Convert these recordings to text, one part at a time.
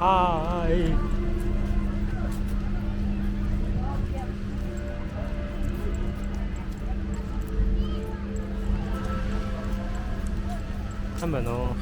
하이. 한번 어.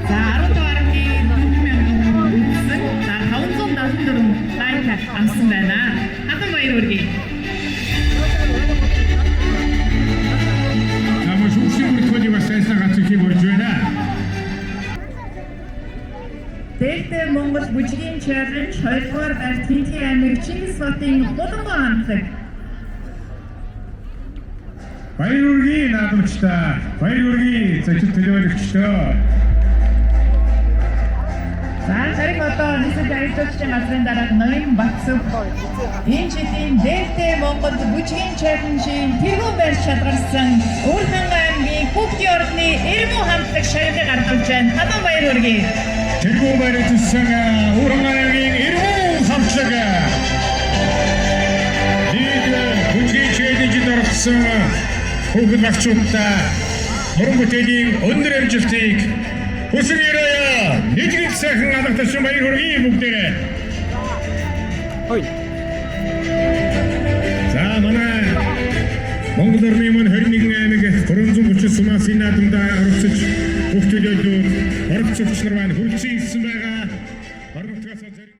자, 아로토아르기 누구면 우승. 자, 가운손 나순들은 라이트 안쓴다나 하던 거 이루기. Ama çok şimdi koca sensa 같은 기분이 주나. Дээлтэй Монгол бүжгийн чарж 2 дугаар байр Тэнхээ аймаг Чингис хотын Булангаа хамтлаг. Баярурги наадамчтай. Баярурги зочид төлөөлөгчдөө. За, харин одоо нийслэл аялалчдын газрын дараах Ноён Батсөв энэ жилийн Дээлтэй Монгол бүжгийн чаржийн тэргүүн байр шалгарсан Өвөрхангай аймгийн Бүгдийн орны Эрмүү хамтлаг шагналыг гаргаж байна. Хадаа баярурги. тэргүүн байрны тусан Өвөрхангайгийн Эрмүү хамтлаг. Дээд бүжгийн чэйдэж орсон хүүхэд багчуудаа уран бүтээлийн өндөр амжилтыг хүсэн ярая. Нэгэн сайхан алгатсан баярурги бүгдээрээ. Ой. За манай Монгол орны мөн 21 аймаг 330 сумасын наадамд оролцож бүх төлөөлөл оролцогч нар маань хүрэлцэн ирсэн байна.